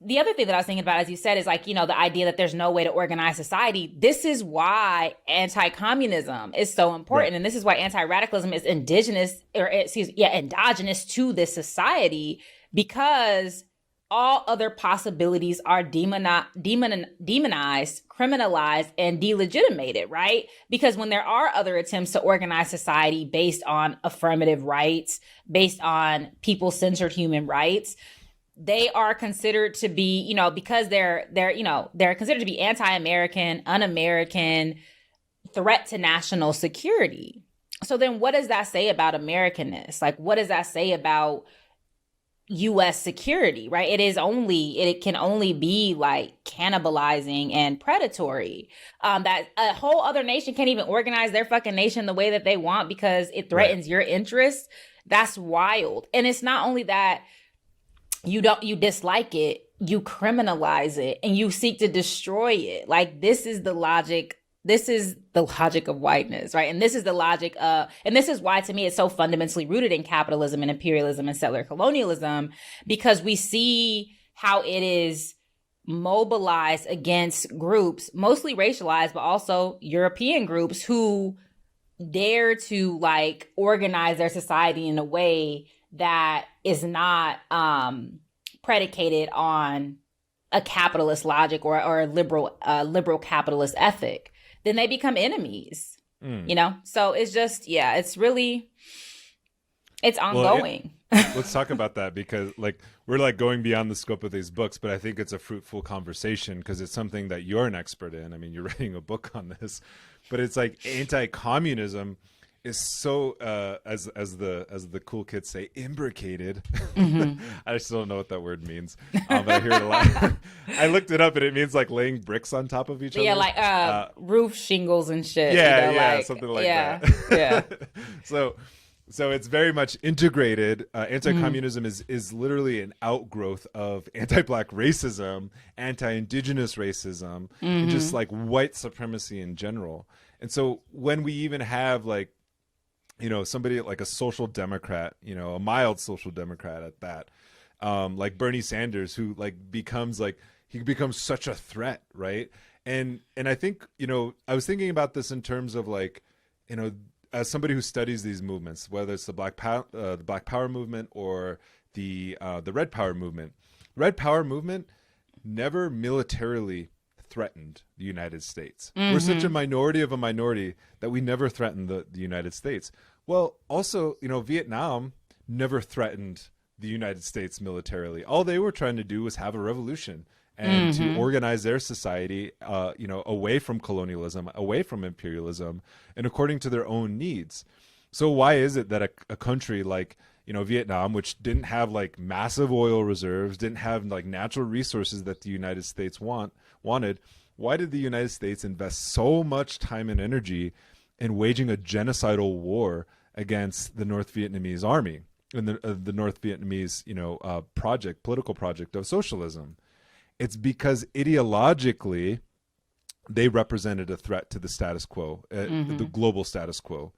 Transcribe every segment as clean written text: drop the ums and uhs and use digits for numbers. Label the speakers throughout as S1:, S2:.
S1: The other thing that I was thinking about, as you said, is like, the idea that there's no way to organize society. This is why anti-communism is so
S2: Right.
S1: important. And this is why anti-radicalism is endogenous to this society, because all other possibilities are demonized, criminalized, and delegitimated, right? Because when there are other attempts to organize society based on affirmative rights, based on people-centered human rights, they are considered to be, because they're considered to be anti-American, un-American, threat to national security. So then what does that say about Americanness? Like, what does that say about US security, right? It can only be like cannibalizing and predatory. That a whole other nation can't even organize their fucking nation the way that they want because it
S2: Right.
S1: threatens your interests. That's wild. And it's not only that you dislike it, you criminalize it and you seek to destroy it. Like, this is the logic of whiteness, right? And this is the logic of, and this is why to me it's so fundamentally rooted in capitalism and imperialism and settler colonialism, because we see how it is mobilized against groups, mostly racialized, but also European groups who dare to like organize their society in a way that is not predicated on a capitalist logic or a liberal capitalist ethic. Then they become enemies.
S2: Mm.
S1: So it's just, it's
S2: Well,
S1: ongoing.
S2: let's talk about that because like we're like going beyond the scope of these books, but I think it's a fruitful conversation because it's something that you're an expert in. I mean, you're writing a book on this, but it's like anti-communism is so as the cool kids say, imbricated.
S1: Mm-hmm.
S2: I still don't know what that word means, but I hear it a lot. I looked it up and it means like laying bricks on top of each other.
S1: Yeah, like roof shingles and shit.
S2: Yeah,
S1: like,
S2: something like
S1: yeah,
S2: that.
S1: Yeah.
S2: So it's very much integrated. Anti-communism is literally an outgrowth of anti-black racism, anti-indigenous racism, and just like white supremacy in general. And so when we even have like, somebody like a social democrat, a mild social democrat at that, like Bernie Sanders, who becomes such a threat, right? And I think, I was thinking about this in terms of like, as somebody who studies these movements, whether it's the Black Power movement or the Red Power movement, Red Power movement never militarily threatened the United States. We're such a minority of a minority that we never threatened the United States. Well, also, Vietnam never threatened the United States militarily. All they were trying to do was have a revolution and to organize their society, away from colonialism, away from imperialism, and according to their own needs. So why is it that a country like, Vietnam, which didn't have like massive oil reserves, didn't have like natural resources that the United States wanted, why did the United States invest so much time and energy in waging a genocidal war against the North Vietnamese army and the North Vietnamese, political project of socialism? It's because ideologically they represented a threat to the status quo, the global status quo.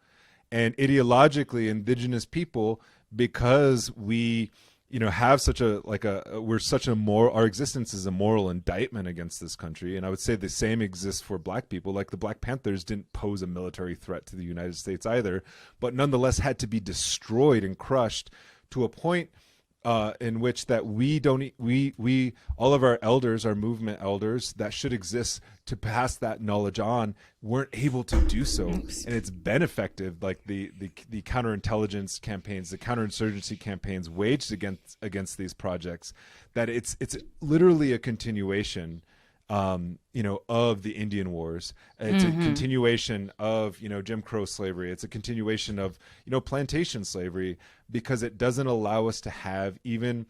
S2: And ideologically, indigenous people, because we, have such our existence is a moral indictment against this country. And I would say the same exists for black people. Like the Black Panthers didn't pose a military threat to the United States either, but nonetheless had to be destroyed and crushed to a point in which that we all of our elders, our movement elders that should exist to pass that knowledge on, weren't able to do so. And it's been effective, like the counterintelligence campaigns, the counterinsurgency campaigns waged against these projects, that it's literally a continuation of the Indian Wars. It's a continuation of, Jim Crow slavery. It's a continuation of, plantation slavery, because it doesn't allow us to have even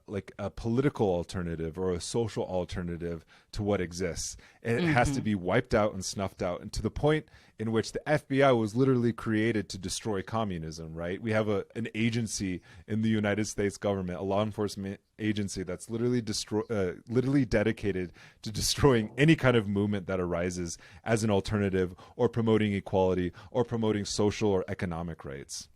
S2: like a political alternative or a social alternative to what exists. And it has to be wiped out and snuffed out, and to the point in which the FBI was literally created to destroy communism, right? We have an agency in the United States government, a law enforcement agency that's literally dedicated to destroying any kind of movement that arises as an alternative or promoting equality or promoting social or economic rights.